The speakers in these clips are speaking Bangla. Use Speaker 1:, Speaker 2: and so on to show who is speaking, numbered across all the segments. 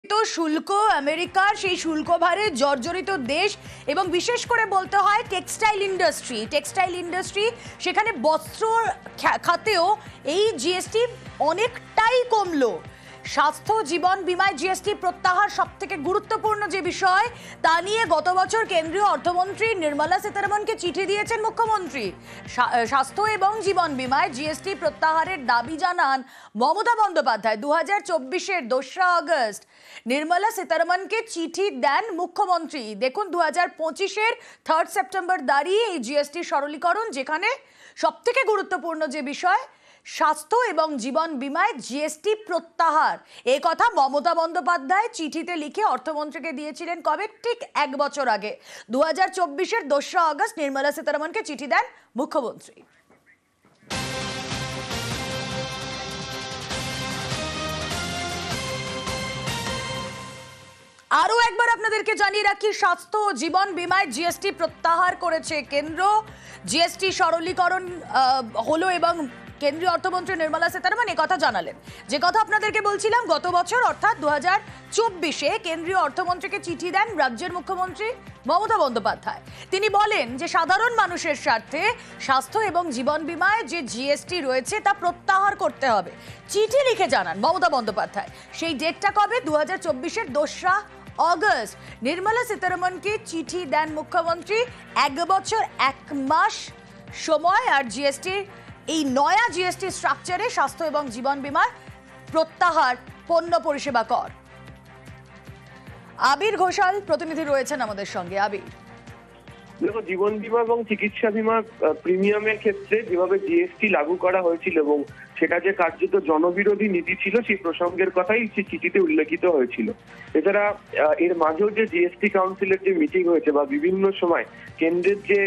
Speaker 1: তো শুল্ক আমেরিকার সেই শুল্ক ভারে জর্জরিত দেশ এবং বিশেষ করে বলতে হয় টেক্সটাইল ইন্ডাস্ট্রি সেখানে বস্ত্র খাতেও এই জিএসটি অনেকটাই কমলো। স্বাস্থ্য জীবন বীমায় জিএসটি প্রত্যাহার সবথেকে গুরুত্বপূর্ণ যে বিষয় তা নিয়ে গত বছর কেন্দ্রীয় অর্থমন্ত্রী নির্মলা সীতারমণকে চিঠি দিয়েছেন মুখ্যমন্ত্রী। স্বাস্থ্য এবং জীবন বীমায় জিএসটি প্রত্যাহারের দাবি জানান মমতা বন্দ্যোপাধ্যায়। 2024-এর 2রা আগস্ট নির্মলা সীতারমণকে চিঠি দেন মুখ্যমন্ত্রী। দেখুন 2025-এর 3rd সেপ্টেম্বর দাঁড়িয়ে এই জিএসটি সরলীকরণ, যেখানে সবথেকে গুরুত্বপূর্ণ যে বিষয় স্বাস্থ্য এবং জীবন বীমায় জিএসটি প্রত্যাহার, এই কথা মমতা বন্দ্যোপাধ্যায় চিঠিতে লিখে অর্থমন্ত্রীকে দিয়েছিলেন কবে? ঠিক 1 বছর আগে 2024-এর 2রা আগস্ট নির্মলা সীতারমণকে চিঠি দেন মুখ্যমন্ত্রী। আরো একবার আপনাদেরকে জানিয়ে রাখি, স্বাস্থ্য ও জীবন বীমায় জিএসটি প্রত্যাহার করেছে কেন্দ্র। জিএসটি সরলীকরণ হলো এবং কেন্দ্রীয় অর্থমন্ত্রী নির্মলা সীতারমণ কথা জানালেন। যে কথা আপনাদেরকে বলছিলাম, গত বছর অর্থাৎ 2024-এ কেন্দ্রীয় অর্থমন্ত্রীকে চিঠি দেন রাজ্যের মুখ্যমন্ত্রী মমতা বন্দ্যোপাধ্যায়। তিনি বলেন যে সাধারণ মানুষের স্বার্থে স্বাস্থ্য এবং জীবন বীমায় যে জিএসটি রয়েছে তা প্রত্যাহার করতে হবে। চিঠি লিখে জানান মমতা বন্দ্যোপাধ্যায়। সেই ডেটটা কবে? 2024-এর 2রা আগস্ট নির্মলা সীতারমণকে চিঠি দেন মুখ্যমন্ত্রী। 1 বছর 1 মাস সময় আর জিএসটির এই নয়া জিএসটি স্ট্রাকচারে স্বাস্থ্য এবং জীবন বীমার প্রত্যাহার, পণ্য পরিষেবা কর। আবির ঘোষাল প্রতিনিধি রয়েছেন আমাদের সঙ্গে। আবির,
Speaker 2: দেখো, জীবন বীমা এবং চিকিৎসা বীমা প্রিমিয়ামের ক্ষেত্রে যেভাবে জিএসটি লাগু করা হয়েছিল এবং সেটা যে কার্যত জনবিরোধী নীতি ছিল সেই প্রসঙ্গের কথাই সেই চিঠিতে উল্লেখিত হয়েছিল। এছাড়া এর মাঝেও যে জিএসটি কাউন্সিলের যে মিটিং হয়েছে বা বিভিন্ন সময় কেন্দ্রের যে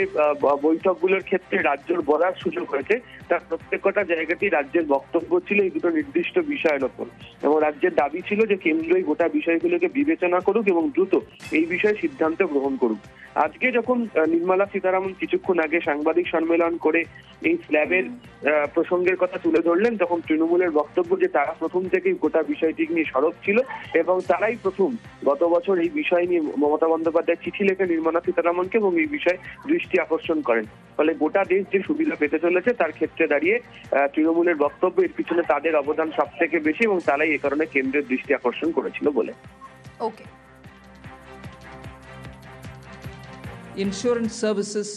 Speaker 2: বৈঠকগুলোর ক্ষেত্রে রাজ্যের বলার সুযোগ হয়েছে, তার প্রত্যেকটা জায়গাতেই রাজ্যের বক্তব্য ছিল এই দুটো নির্দিষ্ট বিষয়ের ওপর, এবং রাজ্যের দাবি ছিল যে কেন্দ্র এই গোটা বিষয়গুলোকে বিবেচনা করুক এবং দ্রুত এই বিষয়ে সিদ্ধান্ত গ্রহণ করুক। আজকে যখন নির্মলা সীতারামন কিছুক্ষণ আগে সাংবাদিক সম্মেলন করে এই স্ল্যাবের প্রসঙ্গের কথা তুলে ধরলেন, তখন তৃণমূলের বক্তব্য যে তারা প্রথম থেকেই গোটা বিষয়টি নিয়ে সরব ছিল এবং তারাই প্রথম গত বছর এই বিষয় নিয়ে মমতা বন্দ্যোপাধ্যায় চিঠি লেখে নির্মলা সীতারামনকে এবং এই বিষয়ে দৃষ্টি আকর্ষণ করেন। ফলে গোটা দেশ যে সুবিধা পেতে চলেছে তার ক্ষেত্রে দাঁড়িয়ে তৃণমূলের বক্তব্য এর পিছনে তাদের অবদান সব থেকে বেশি এবং তারাই এ কারণে কেন্দ্রের দৃষ্টি আকর্ষণ করেছিল বলে।
Speaker 1: ওকে।
Speaker 3: Insurance services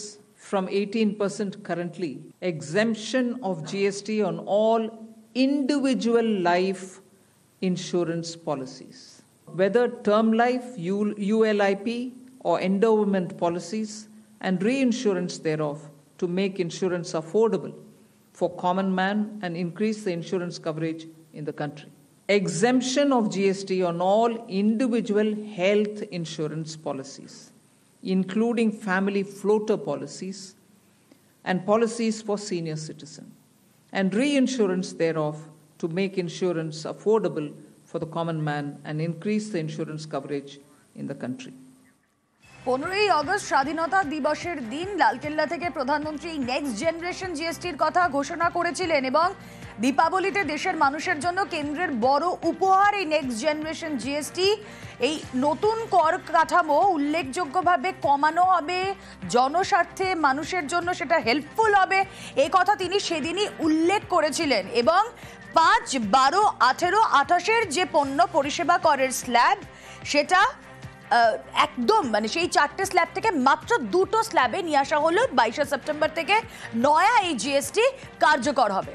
Speaker 3: from 18% currently, exemption of GST on all individual life insurance policies, whether term life, ULIP or endowment policies, and reinsurance thereof, to make insurance affordable for common man and increase the insurance coverage in the country. Exemption of GST on all individual health insurance policies, including family floater policies and policies for senior citizens, and reinsurance thereof to make insurance affordable for the common man and increase the insurance coverage in the country.
Speaker 1: 15ই আগস্ট স্বাধীনতা দিবসের দিন লালকেল্লা থেকে প্রধানমন্ত্রী নেক্সট জেনারেশন জিএসটির কথা ঘোষণা করেছিলেন এবং দীপাবলিতে দেশের মানুষের জন্য কেন্দ্রের বড় উপহার এই নেক্সট জেনারেশন জিএসটি। এই নতুন কর কাঠামো উল্লেখযোগ্যভাবে কমানো হবে, জনস্বার্থে মানুষের জন্য সেটা হেল্পফুল হবে, এই কথা তিনি সেদিনই উল্লেখ করেছিলেন। এবং 5, 12, 18, 28-এর যে পণ্য পরিষেবা করের স্ল্যাব, সেটা একদম সেই 4টে স্ল্যাব থেকে মাত্র 2টো স্ল্যাবে নিয়ে আসা হলো। 22শে সেপ্টেম্বর থেকে নয়া এই জিএসটি কার্যকর হবে।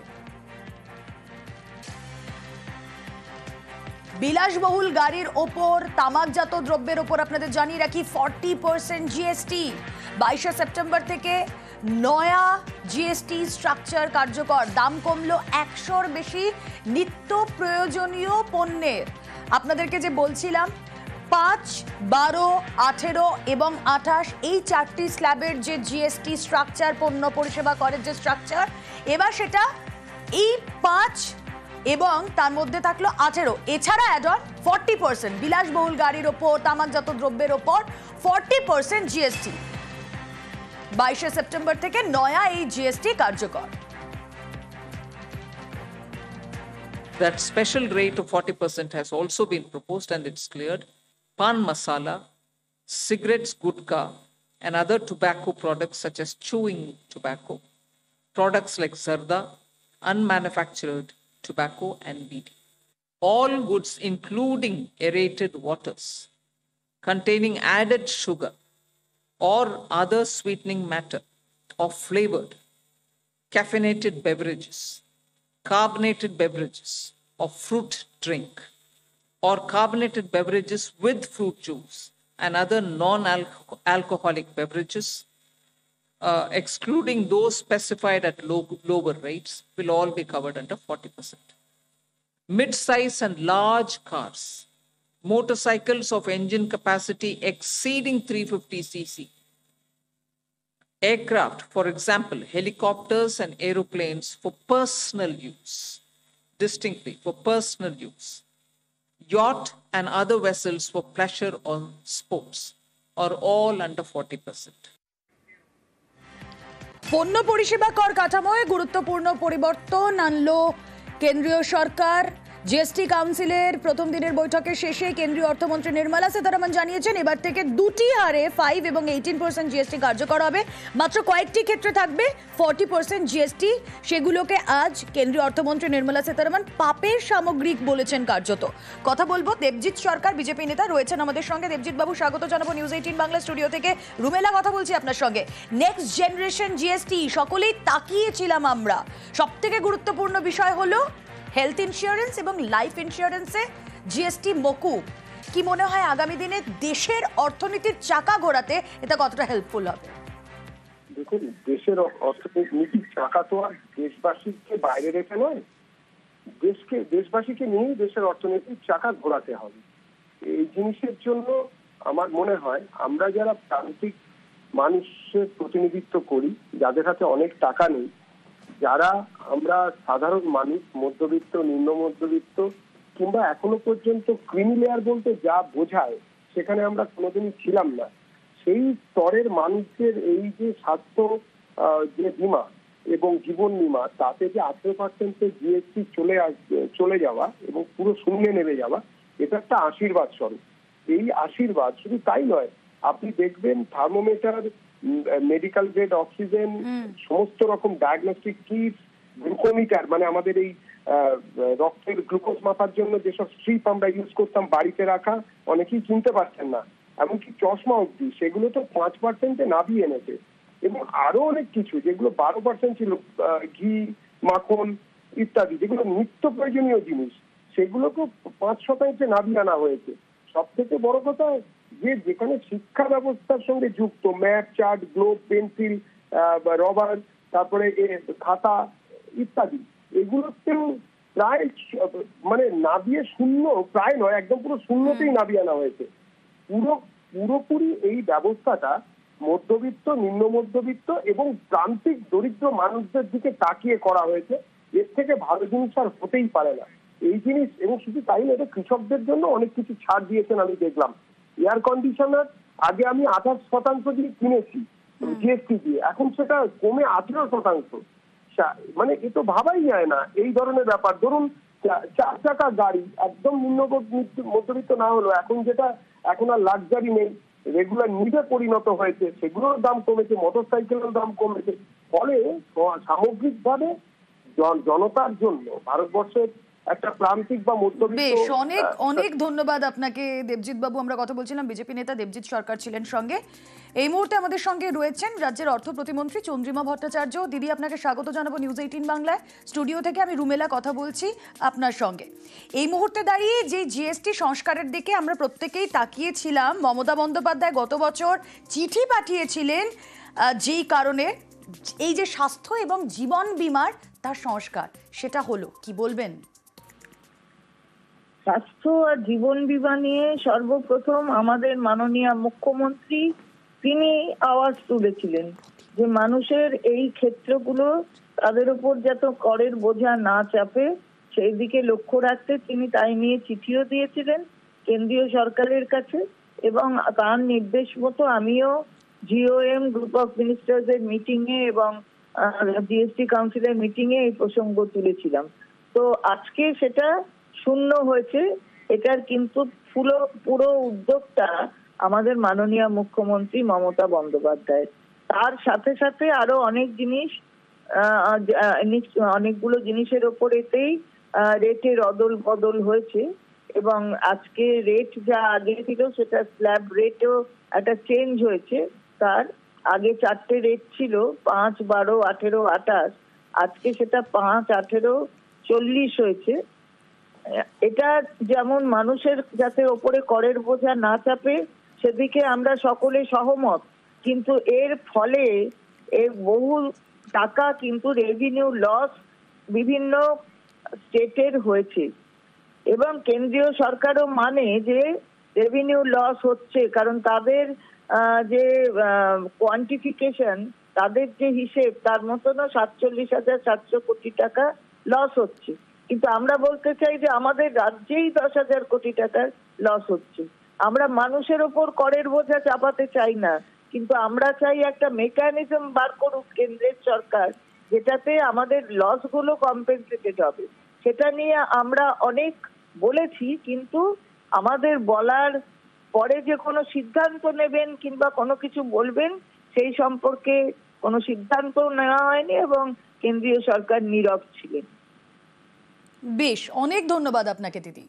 Speaker 1: বিলাসবহুল গাড়ির ওপর, তামাকজাত দ্রব্যের ওপর আপনাদের জানিয়ে রাখি 40% জিএসটি। 22শে সেপ্টেম্বর থেকে নয়া জিএসটি স্ট্রাকচার কার্যকর। দাম কমলো 100-র বেশি নিত্য প্রয়োজনীয় পণ্যের। আপনাদেরকে যে বলছিলাম 5, 12, 18 এবং 28 এই 4টি স্ল্যাবের যে জিএসটি স্ট্রাকচার, পণ্য পরিষেবা করের যে স্ট্রাকচার, এবার সেটা এই 5 এবং তার মধ্যে থাকলো 18, এছাড়া অ্যাড অন 40%। বিলাসবহুল গাড়ির ওপর, তামাকজাত দ্রব্যের ওপর 40% জিএসটি। 22শে সেপ্টেম্বর থেকে নয়া এই জিএসটি কার্যকর।
Speaker 3: That special rate of 40% has also been proposed and it's cleared. Pan masala, cigarettes, gutka, and other tobacco products such as chewing tobacco, products like zarda, unmanufactured tobacco, and weed. All goods, including aerated waters, containing added sugar or other sweetening matter or flavored, caffeinated beverages, carbonated beverages or fruit drink, or carbonated beverages with fruit juice and other non-alcoholic beverages, excluding those specified at lower rates, will all be covered under 40%. Mid-size and large cars, motorcycles of engine capacity exceeding 350 cc, aircraft, for example, helicopters and aeroplanes for personal use, distinctly for personal use, yacht and other vessels for pleasure or sports are all under 40%.
Speaker 1: পণ্য পরিষেবা কর কাঠামোয় গুরুত্বপূর্ণ পরিবর্তন আনলো কেন্দ্রীয় সরকার। জিএসটি কাউন্সিলের প্রথম দিনের বৈঠকের শেষে কেন্দ্রীয় অর্থমন্ত্রী নির্মলা সীতারামন জানিয়েছেন এবার থেকে দুটি হারে 5 এবং 18% জিএসটি কার্যকর হবে। মাত্র কয়েকটি ক্ষেত্রে থাকবে 40% জিএসটি। সেগুলোকে আজ কেন্দ্রীয় অর্থমন্ত্রী নির্মলা সীতারামন পাপের সামগ্রিক বলেছেন কার্যত। কথা বলবো দেবজিৎ সরকার বিজেপি নেতা রয়েছেন আমাদের সঙ্গে। দেবজিৎ বাবু, স্বাগত জানাবো নিউজ 18 বাংলা স্টুডিও থেকে। রুমেলা কথা বলছি আপনার সঙ্গে। নেক্সট জেনারেশন জিএসটি সকলেই তাকিয়েছিলাম আমরা। সবথেকে গুরুত্বপূর্ণ বিষয় হলো হেলথ ইন্স্যুরেন্স এবং লাইফ ইন্স্যুরেন্সে জিএসটি মকুব। কি মনে হয় আগামী দিনে দেশের অর্থনীতির চাকা ঘোরাতে এটা কতটা হেল্পফুল হবে?
Speaker 4: দেখুন, দেশের অর্থনীতির চাকা তো আর দেশবাসীকে বাইরে রেখে নয়, দেশবাসীকে নিয়েই দেশের অর্থনীতির চাকা ঘোরাতে হবে। এই জিনিসের জন্য আমার মনে হয় আমরা যারা প্রান্তিক মানুষের প্রতিনিধিত্ব করি, যাদের হাতে অনেক টাকা নেই, যারা আমরা সাধারণ মানুষ, মধ্যবিত্ত, নিম্ন মধ্যবিত্ত কিংবা এখনো পর্যন্ত ক্রিমি লেয়ার বলতে যা বোঝায় সেখানে আমরা কোনোদিনই ছিলাম না, সেই স্তরের মানুষদের এই যে স্বাস্থ্য যে বীমা এবং জীবন বীমা, তাতে যে 18% জিএসটি চলে যাওয়া এবং পুরো শূন্যে নেমে যাওয়া, এটা একটা আশীর্বাদ স্বরূপ। এই আশীর্বাদ শুধু তাই নয়, আপনি দেখবেন থার্মোমিটার, মেডিকেল গ্রেড অক্সিজেন, সমস্ত রকম ডায়াগনস্টিক কিট, গ্লুকোমিটার মানে আমাদের এই রক্তের গ্লুকোজ মাপার জন্য যেসব স্ট্রিপ আমরা ইউজ করতাম বাড়িতে রাখা, অনেকেই কিনতে পারছেন না, এমনকি চশমা অব্দি সেগুলো তো 5% নামিয়ে এনেছে। এবং আরো অনেক কিছু যেগুলো 12% ছিল, ঘি, মাখন ইত্যাদি, যেগুলো নিত্য প্রয়োজনীয় জিনিস, সেগুলোকে 5% নামিয়ে আনা হয়েছে। সব থেকে বড় কথা যে যেখানে শিক্ষা ব্যবস্থার সঙ্গে যুক্ত map, chart, globe, pencil, rubber, তারপরে খাতা ইত্যাদি, এগুলোতেও প্রায় মানে নাবিয়ে শূন্য, প্রায় নয় একদম পুরো শূন্যতেই নাবিয়ে আনা হয়েছে। পুরোপুরি এই ব্যবস্থাটা মধ্যবিত্ত, নিম্ন মধ্যবিত্ত এবং প্রান্তিক দরিদ্র মানুষদের দিকে তাকিয়ে করা হয়েছে। এর থেকে ভালো জিনিস আর হতেই পারে না এই জিনিস। এবং শুধু তাই না, এটা কৃষকদের জন্য অনেক কিছু ছাড় দিয়েছেন আমি দেখলাম। এয়ার কন্ডিশনার আগে আমি 28% দিয়ে কিনেছি জিএসটি দিয়ে, এখন সেটা কমে 18%। মানে এ তো ভাবাই যায় না এই ধরনের ব্যাপার। ধরুন 4 চাকা গাড়ি একদম নিম্ন মধ্যবিত্ত না হলো, এখন আর লাক্সারি নেই, রেগুলার নিডে পরিণত হয়েছে, সেগুলোর দাম কমেছে, মোটর সাইকেলের দাম কমেছে। ফলে সামগ্রিকভাবে জনতার জন্য ভারতবর্ষের একটা প্রান্তিক বা মধ্যবিত্ত।
Speaker 1: বেশ, অনেক অনেক ধন্যবাদ আপনাকে দেবজিৎ বাবু। আমরা কথা বলছিলাম বিজেপি নেতা দেবজিৎ সরকার ছিলেন সঙ্গে। এই মুহূর্তে আমাদের সঙ্গে রয়েছেন রাজ্যের অর্থ প্রতিমন্ত্রী চন্দ্রিমা ভট্টাচার্য। দিদি, আপনাকে স্বাগত জানাবো নিউজ 18 বাংলায় স্টুডিও থেকে। আমি রুমেলা কথা বলছি আপনার সঙ্গে। এই মুহূর্তে দাঁড়িয়ে যে জিএসটি সংস্কারের দিকে আমরা প্রত্যেকেই তাকিয়েছিলাম, মমতা বন্দ্যোপাধ্যায় গত বছর চিঠি পাঠিয়েছিলেন যেই কারণে এই যে স্বাস্থ্য এবং জীবন বীমার তার সংস্কার, সেটা হলো, কি বলবেন?
Speaker 5: স্বাস্থ্য আর জীবন বীমা নিয়ে সর্বপ্রথম আমাদের মাননীয় মুখ্যমন্ত্রী তিনি আওয়াজ তুলেছিলেন যে মানুষের এই ক্ষেত্রগুলো তাদের উপর যাতে করের বোঝা না চাপে সেই দিকে লক্ষ্য রাখতে তিনি তাই নিয়ে চিঠিও দিয়েছিলেন কেন্দ্রীয় সরকারের কাছে। এবং তার নির্দেশ মতো আমিও জিওএম গ্রুপ অফ মিনিস্টার্স এর মিটিং এ এবং জিএসটি কাউন্সিলের মিটিং এ এই প্রসঙ্গ তুলেছিলাম। তো আজকে সেটা শূন্য হয়েছে। এটার কিন্তু পুরো উদ্যোগটা আমাদের মাননীয় মুখ্যমন্ত্রী মমতা বন্দ্যোপাধ্যায়। তার সাথে সাথে আরো অনেক জিনিস, অনেকগুলো জিনিসের ওপর এতেই রেটের অদল বদল হয়েছে, এবং আজকে রেট যা আগে ছিল সেটা স্ল্যাব রেটও একটা চেঞ্জ হয়েছে। তার আগে 4টে রেট ছিল, 5, 12, 18, 28, আজকে সেটা 5, 18, 40 হয়েছে। এটা যেমন মানুষের যাতে ওপরে করের বোঝা না চাপে সেদিকে আমরা সকলে সহমত, কিন্তু এর ফলে এর বহু টাকা কিন্তু রেভিনিউ লস বিভিন্ন স্টেটের হয়েছে, এবং কেন্দ্রীয় সরকারও মানে যে রেভিনিউ লস হচ্ছে, কারণ তাদের যে কোয়ান্টিফিকেশন, তাদের যে হিসেব, তার মতনও 47,700 কোটি টাকা লস হচ্ছে। কিন্তু আমরা বলতে চাই যে আমাদের রাজ্যেই 10,000 কোটি টাকার লস হচ্ছে। আমরা মানুষের ওপর করের বোঝা চাপাতে চাই না, কিন্তু আমরা চাই একটা মেকানিজম বার করুক কেন্দ্রের সরকার, যেটাতে আমাদের লস গুলো কম্পেনসেটেড হবে। সেটা নিয়ে আমরা অনেক বলেছি, কিন্তু আমাদের বলার পরে যে কোনো সিদ্ধান্ত নেবেন কিংবা কোনো কিছু বলবেন সেই সম্পর্কে কোনো সিদ্ধান্ত নেওয়া হয়নি, এবং কেন্দ্রীয় সরকার নীরব ছিলেন।
Speaker 1: বেশ, অনেক ধন্যবাদ আপনাকে দিদি।